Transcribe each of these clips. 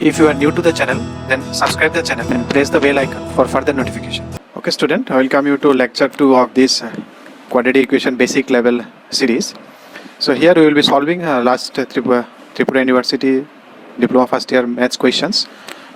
If you are new to the channel, then subscribe the channel and press the bell icon for further notification. Okay student, I welcome you to lecture 2 of this quadratic equation basic level series. So here we will be solving last Tripura University Diploma First Year Maths questions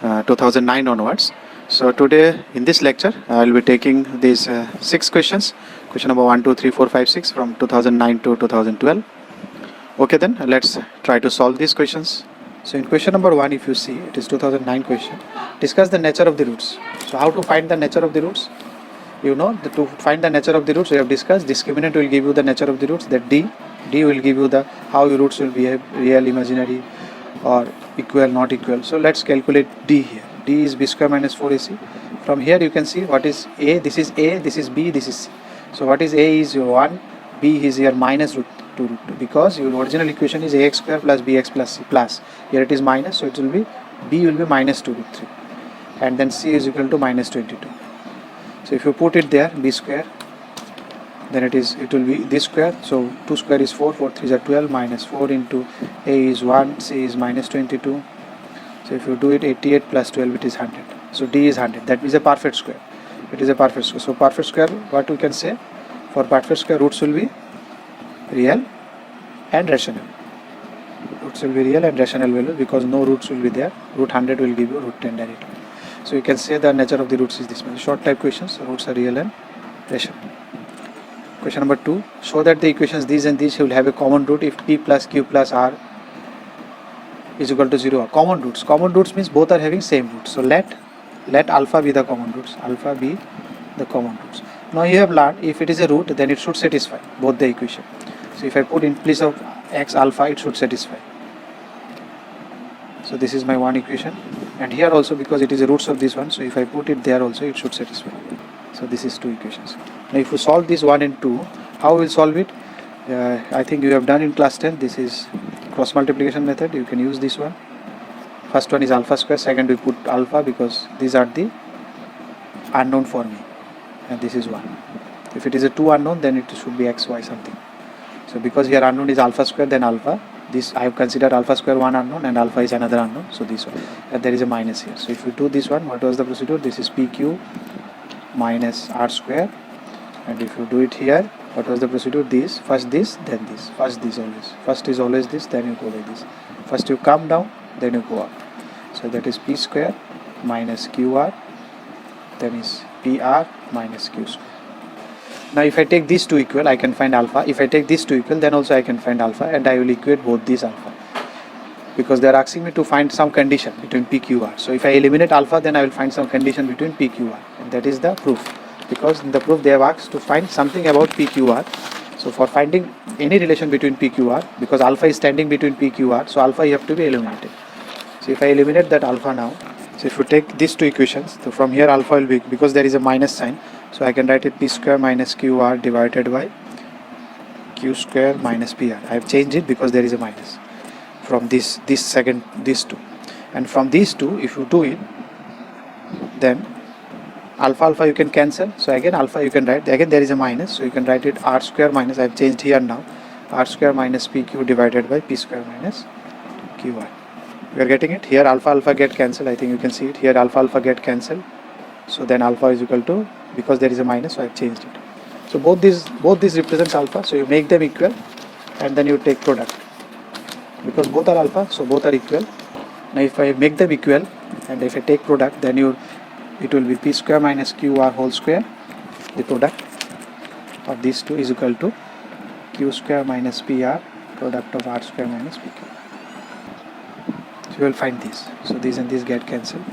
2009 onwards. So today in this lecture I will be taking these 6 questions. Question number 1, 2, 3, 4, 5, 6 from 2009 to 2012. Okay, then let's try to solve these questions. So in question number 1, if you see, it is 2009 question. Discuss the nature of the roots. So how to find the nature of the roots? You know, to find the nature of the roots, we have discussed. Discriminant will give you the nature of the roots. That D will give you the how your roots will behave, real, imaginary, or equal, not equal. So let's calculate D here. D is B square minus 4AC. From here you can see what is A. This is A, this is B, this is C. So what is A is your 1, B is your minus root 2 root 2, because your original equation is ax square plus bx plus c plus. Here it is minus, so it will be B will be minus 2 root 3, and then C is equal to minus 22. So if you put it there, B square, then it will be this square. So 2 square is 4, 4 3 is 12, minus 4 into A is 1, C is minus 22. So if you do it, 88 plus 12, it is 100. So D is 100. That is a perfect square. It is a perfect square. So perfect square, what we can say? For perfect square, roots will be real and rational. Roots will be real and rational value, because no roots will be there. Root 100 will give you root 10 directly. So you can say the nature of the roots is this one. Short type questions, roots are real and rational. Question number 2. Show that the equations these and these will have a common root if P plus Q plus R is equal to 0. Common roots. Common roots means both are having same roots. So let alpha be the common roots. Alpha be the common roots. Now you have learned, if it is a root, then it should satisfy both the equation. So if I put in place of x alpha, it should satisfy. So this is my one equation, and here also, because it is the roots of this one, so if I put it there also, it should satisfy. So this is 2 equations. Now if you solve this 1 and 2, how we will solve it? I think you have done in class 10. This is cross multiplication method. You can use this one. First one is alpha square, second we put alpha, because these are the unknown for me, and this is 1. If it is a 2 unknown, then it should be x, y something. So because here unknown is alpha square, then alpha, this I have considered alpha square one unknown and alpha is another unknown, so this one, and there is a minus here. So if we do this one, what was the procedure? This is PQ minus R square, and if you do it here, what was the procedure? This, first this, then this, first this always. First is always this, then you go like this. First you come down, then you go up. So that is P square minus QR, then is PR minus Q square. Now if I take these two equal, I can find alpha. If I take these two equal, then also I can find alpha, and I will equate both these alpha, because they are asking me to find some condition between PQR. So if I eliminate alpha, then I will find some condition between PQR, and that is the proof, because in the proof they have asked to find something about PQR. So for finding any relation between PQR, because alpha is standing between PQR, so alpha you have to be eliminated. So if I eliminate that alpha now, so if you take these two equations, so from here alpha will be, because there is a minus sign, so I can write it P square minus QR divided by Q square minus PR. I have changed it because there is a minus from this two, and from these two, if you do it, then alpha you can cancel. So again alpha you can write, again there is a minus, so you can write it R square minus, I have changed here now, R square minus PQ divided by P square minus QR. We are getting it here. Alpha get cancelled. I think you can see it here. Alpha get cancelled. So then alpha is equal to, because there is a minus, so I have changed it. So both these represents alpha. So you make them equal, and then you take product, because both are alpha, so both are equal. Now if I make them equal, and if I take product, then it will be P square minus QR whole square. The product of these two is equal to Q square minus PR product of R square minus PQ. So you will find this. So these and these get cancelled,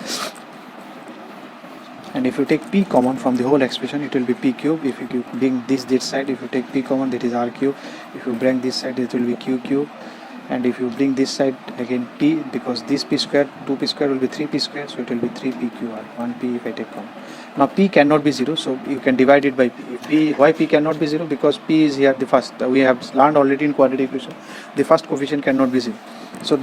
and if you take P common from the whole expression, it will be P cube. If you bring this side, if you take P common, that is R cube. If you bring this side, it will be Q cube, and if you bring this side again P, because this P square, 2P square will be 3P square, so it will be 3PQR, 1P if I take common. Now P cannot be 0, so you can divide it by P. Why P cannot be 0? Because P is here the first. We have learned already in quadratic equation, the first coefficient cannot be 0. So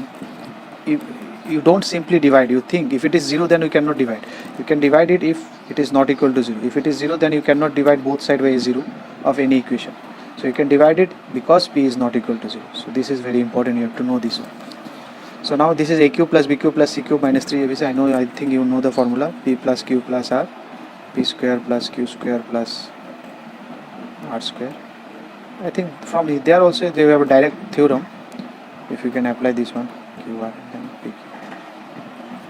if you don't simply divide, you think if it is 0, then you cannot divide. You can divide it if it is not equal to 0. If it is 0, then you cannot divide both sides by 0 of any equation. So you can divide it because P is not equal to 0. So this is very important, you have to know this one. So now this is a cube plus b cube plus c cube minus 3abc. I think you know the formula. P plus q plus r, p square plus q square plus r square. I think from there also they have a direct theorem. If you can apply this one, qr and then pq.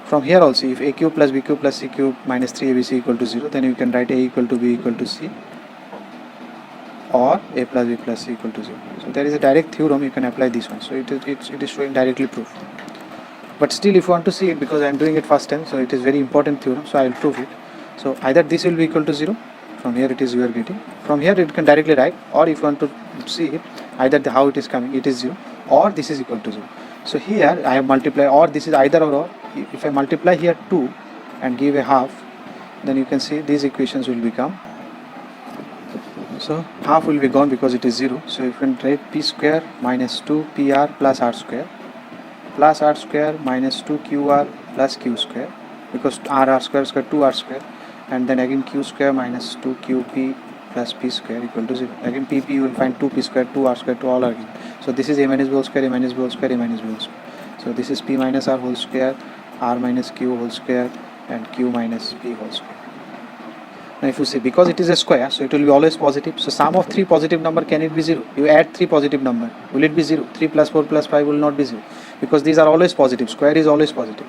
From here also, if a cube plus b cube plus c cube minus 3abc equal to 0, then you can write a equal to b equal to c, or a plus b plus c equal to 0. So there is a direct theorem, you can apply this one. So it is showing directly proof. But still, if you want to see it, because I am doing it first time, so it is very important theorem, so I will prove it. So either this will be equal to 0, from here it is you are getting, from here it can directly write, or if you want to see it, either how it is coming, it is 0, or this is equal to 0. So here I have multiplied, or this is either or. If I multiply here 2 and give a half, then you can see these equations will become, so half will be gone because it is 0. So if you can write p square minus 2 pr plus r square minus 2 qr plus q square, because r square square 2r square, and then again q square minus 2 qp plus p square equal to 0. Again pp you will find 2p square 2r square to all again. So this is a minus b whole square, a minus b whole square, a minus b whole square. So this is p minus r whole square, r minus q whole square, and q minus p whole square. Now if you see, because it is a square, so it will be always positive. So sum of 3 positive number, can it be 0? You add 3 positive number, will it be 0? 3 plus 4 plus 5 will not be 0, because these are always positive. Square is always positive.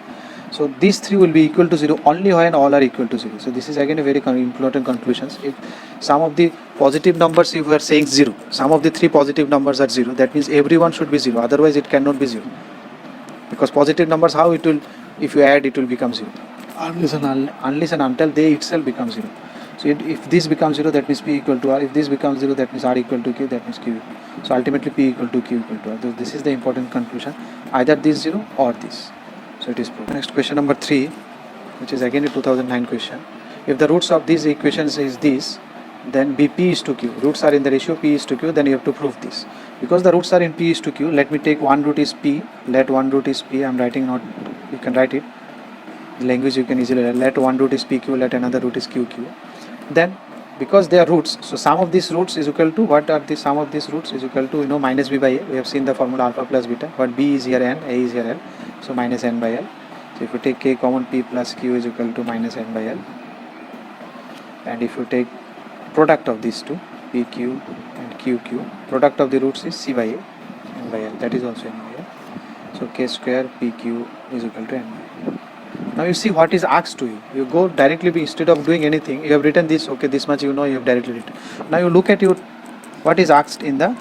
So these 3 will be equal to 0 only when all are equal to 0. So this is again a very important conclusion. If some of the positive numbers, if we are saying 0, some of the 3 positive numbers are 0, that means everyone should be 0, otherwise it cannot be 0. Because positive numbers, how it will, if you add, it will become 0. Unless and until they itself become 0. So if this becomes 0, that means p equal to r. If this becomes 0, that means r equal to q, that means q. So ultimately p equal to q equal to r. So this is the important conclusion. Either this 0 or this. So it is proved. Next question number 3, which is again a 2009 question. If the roots of these equations is this, then b p is to q. Roots are in the ratio p is to q, then you have to prove this. Because the roots are in p is to q, let me take one root is p, let one root is p, I am writing not, you can write it. The language you can easily write. Let one root is pq, let another root is qq. Then because they are roots, so sum of these roots is equal to, what are the sum of these roots is equal to, minus b by a. We have seen the formula alpha plus beta, but b is here n, a is here l, so minus n by l. So if you take k common, p plus q is equal to minus n by l. And if you take product of these two, pq and qq, product of the roots is c by a, n by l, that is also n by l. So k square pq is equal to n by l. Now you see what is asked to you. You go directly, instead of doing anything, you have written this, okay, this much you know, you have directly written. Now you look at what is asked in the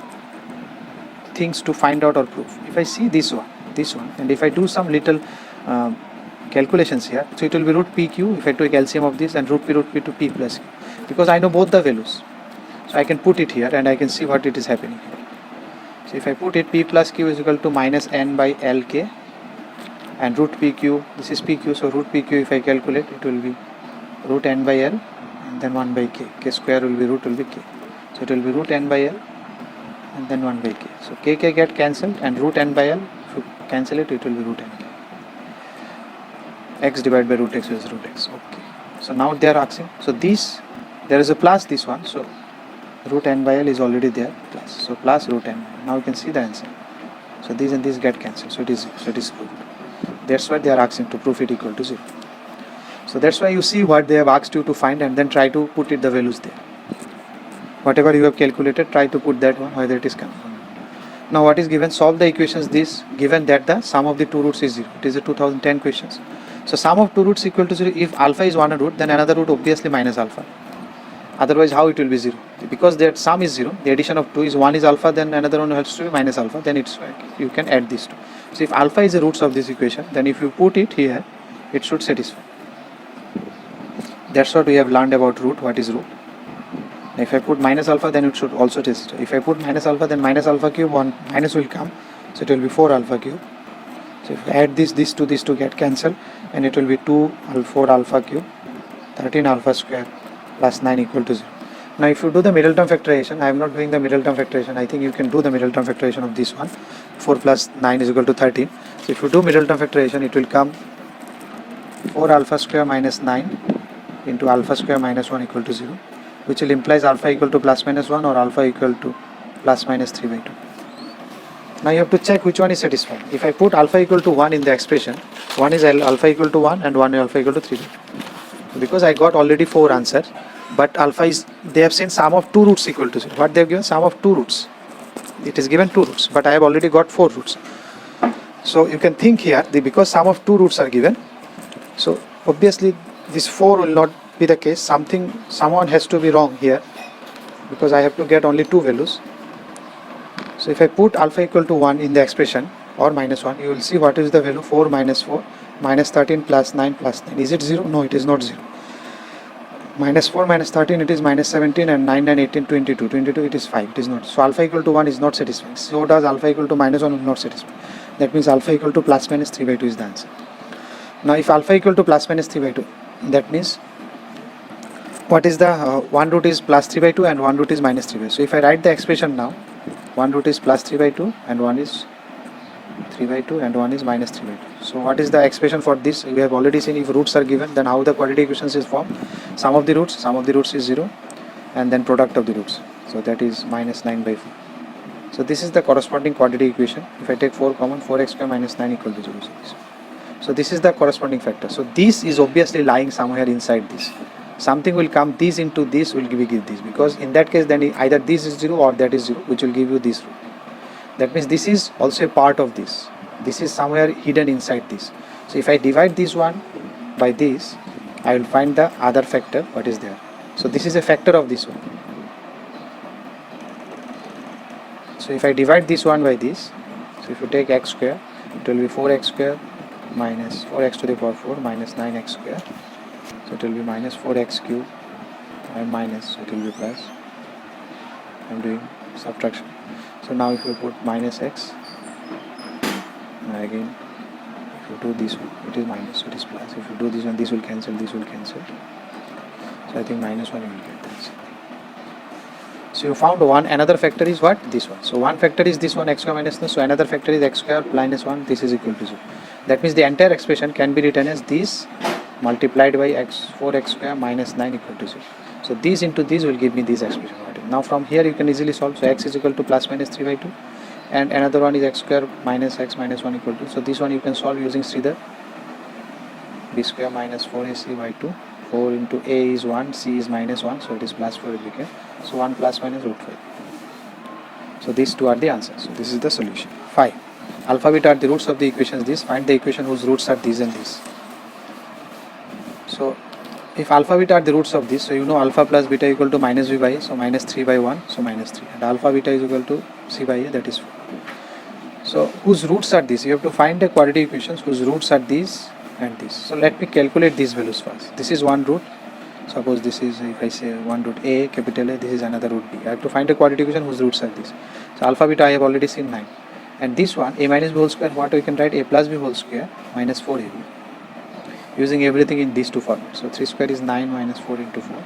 things to find out or prove. If I see this one, and if I do some little calculations here, so it will be root pq, if I take LCM of this, and root p to p plus q. Because I know both the values, so I can put it here and I can see what it is happening here. So if I put it, p plus q is equal to minus n by lk, and root pq, this is pq, so root pq, if I calculate, it will be root n by l and then 1 by k. K square will be root will be k. So it will be root n by l and then 1 by k. So k get cancelled, and root n by l, if you cancel it, it will be root n k. X divided by root x is root x. Okay. So now they are asking, so this, there is a plus this one, so root n by l is already there, plus. So plus root n. Now you can see the answer. So these and these get cancelled. So it is proved. That's why they are asking to prove it equal to 0. So that's why you see what they have asked you to find, and then try to put it the values there. Whatever you have calculated, try to put that one, whether it is coming. Now what is given? Solve the equations this, given that the sum of the two roots is 0. It is a 2010 questions. So sum of two roots equal to 0. If alpha is one root, then another root obviously minus alpha. Otherwise how it will be 0? Because that sum is 0, the addition of 2 is, one is alpha, then another one has to be minus alpha, then it's, you can add these two. So if alpha is the roots of this equation, then if you put it here, it should satisfy. That's what we have learned about root. What is root? If I put minus alpha, then it should also satisfy. If I put minus alpha, then minus alpha cube, one minus will come, so it will be 4 alpha cube. So if I add these two get cancelled, and it will be 4 alpha cube, 13 alpha square plus 9 equal to 0. Now if you do the middle term factorization, I am not doing the middle term factorization, I think you can do the middle term factorization of this one. 4 plus 9 is equal to 13. So if you do middle term factorization, it will come 4 alpha square minus 9 into alpha square minus 1 equal to 0, which will implies alpha equal to plus minus 1 or alpha equal to plus minus 3 by 2. Now you have to check which one is satisfying. If I put alpha equal to 1 in the expression, one is alpha equal to 1 and one is alpha equal to 3. Because I got already 4 answers, but alpha is, they have seen sum of 2 roots equal to 0. What they have given? Sum of 2 roots. It is given 2 roots, but I have already got 4 roots. So you can think here, because sum of 2 roots are given, so obviously this 4 will not be the case. Someone has to be wrong here, because I have to get only 2 values. So if I put alpha equal to 1 in the expression or minus 1, you will see what is the value. 4 minus 4 minus 13 plus 9 plus 9. Is it 0? No, it is not 0. Minus 4 minus 13, it is minus 17, and 9 and 18, 22. 22, it is 5. It is not. So alpha equal to 1 is not satisfying. So does alpha equal to minus 1 will not satisfy. That means alpha equal to plus minus 3 by 2 is the answer. Now if alpha equal to plus minus 3 by 2, that means what is the one root is plus 3 by 2 and one root is minus 3 by 2. So if I write the expression now, one root is plus 3 by 2 and one is 3 by 2 and one is minus 3 by 2. So what is the expression for this? We have already seen if roots are given, then how the quadratic equations is formed. Sum of the roots is 0, and then product of the roots. So that is minus 9 by 4. So this is the corresponding quadratic equation. If I take 4 common, 4x square minus 9 equal to 0. So this is the corresponding factor. So this is obviously lying somewhere inside this. Something will come, this into this will give this, because in that case then either this is 0 or that is 0, which will give you this root. That means this is also a part of this. This is somewhere hidden inside this. So if I divide this one by this, I will find the other factor what is there. So this is a factor of this one. So if I divide this one by this, so if you take x square, it will be 4x square minus 4x to the power 4 minus 9x square. So it will be minus 4x cube and minus, so it will be plus. I am doing subtraction. So now if you put minus x, again if you do this one, it is minus, so it is plus. If you do this one, this will cancel, this will cancel. So I think minus 1 you will get this. So you found one. Another factor is what? This one. So one factor is this one, x square minus 1. So another factor is x square minus 1. This is equal to 0. That means the entire expression can be written as this multiplied by 4x square minus 9 equal to 0. So these into these will give me this expression. Now from here you can easily solve. So x is equal to plus minus 3 by 2, and another one is x square minus x minus 1 equal to. So this one you can solve using Sridhar. B square minus 4ac by 2. 4 into a is 1, c is minus 1, so it is plus 4 will become. So 1 plus minus root 5. So these two are the answers. So this is the solution. 5. Alpha beta are the roots of the equations. This, find the equation whose roots are these and these. So if alpha beta are the roots of this, so you know alpha plus beta equal to minus v by a, so minus 3 by 1, so minus 3, and alpha beta is equal to c by a, that is 4. So whose roots are these? You have to find the quadratic equations whose roots are these and this. So let me calculate these values first. This is one root. Suppose this is, if I say one root a, capital A, this is another root b. I have to find a quadratic equation whose roots are these. So alpha beta I have already seen 9. And this one, a minus b whole square, what we can write? A plus b whole square minus 4ab. Using everything in these two formats. So 3 square is 9 minus 4 into 4.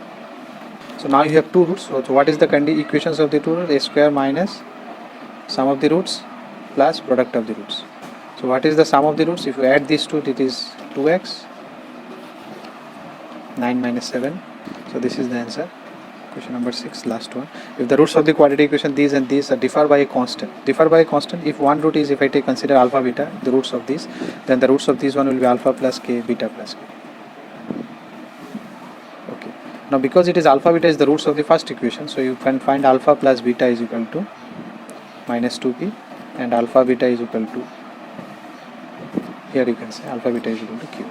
So now you have two roots. So what is the equations of the two roots? A square minus sum of the roots plus product of the roots. So what is the sum of the roots? If you add these two, it is 2x, 9 minus 7. So this is the answer. Question number 6, last one. If the roots of the quadratic equation these and these differ by a constant. Differ by a constant, if one root is, if I consider alpha beta, the roots of these, then the roots of these one will be alpha plus k, beta plus k. Okay. Now because it is alpha beta is the roots of the first equation, so you can find alpha plus beta is equal to minus 2p, and alpha beta is equal to, here you can say alpha beta is equal to q.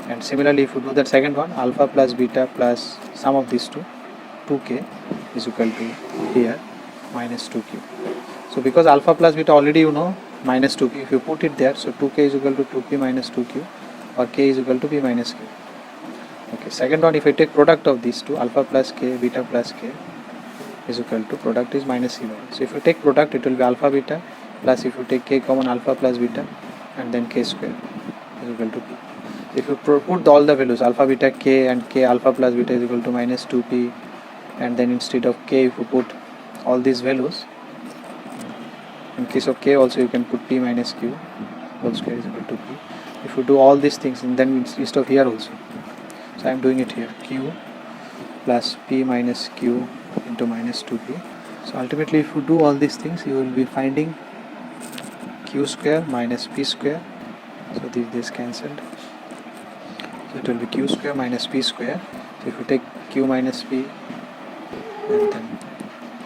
And similarly if you do that second one, alpha plus beta plus sum of these two, 2k is equal to here minus 2q. So because alpha plus beta already you know minus 2p, if you put it there, so 2k is equal to 2p minus 2q, or k is equal to p minus q. Okay, second one, if I take product of these two, alpha plus k, beta plus k is equal to, product is minus c by. So if you take product, it will be alpha beta plus, if you take k common, alpha plus beta, and then k square is equal to p. If you put all the values, alpha beta k and k alpha plus beta is equal to minus 2p, and then instead of k if you put all these values, in case of k also you can put p minus q whole square is equal to p. If you do all these things, and then instead of here also, so I am doing it here, q plus p minus q into minus 2p. So ultimately if you do all these things, you will be finding q square minus p square. So this cancelled. So it will be q square minus p square. So if you take q minus p and then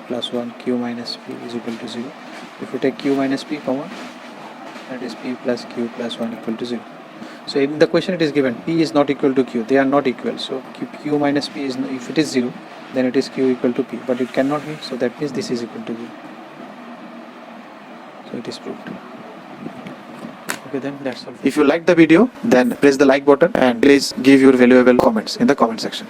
plus 1 q minus p is equal to 0. If you take q minus p common, that is p plus q plus 1 equal to 0. So in the question it is given p is not equal to q, they are not equal. So q minus p is, if it is 0, then it is q equal to p, but it cannot be, so that means this is equal to 0. So it is proved. Okay, then that's all. If you like the video, then press the like button and please give your valuable comments in the comment section.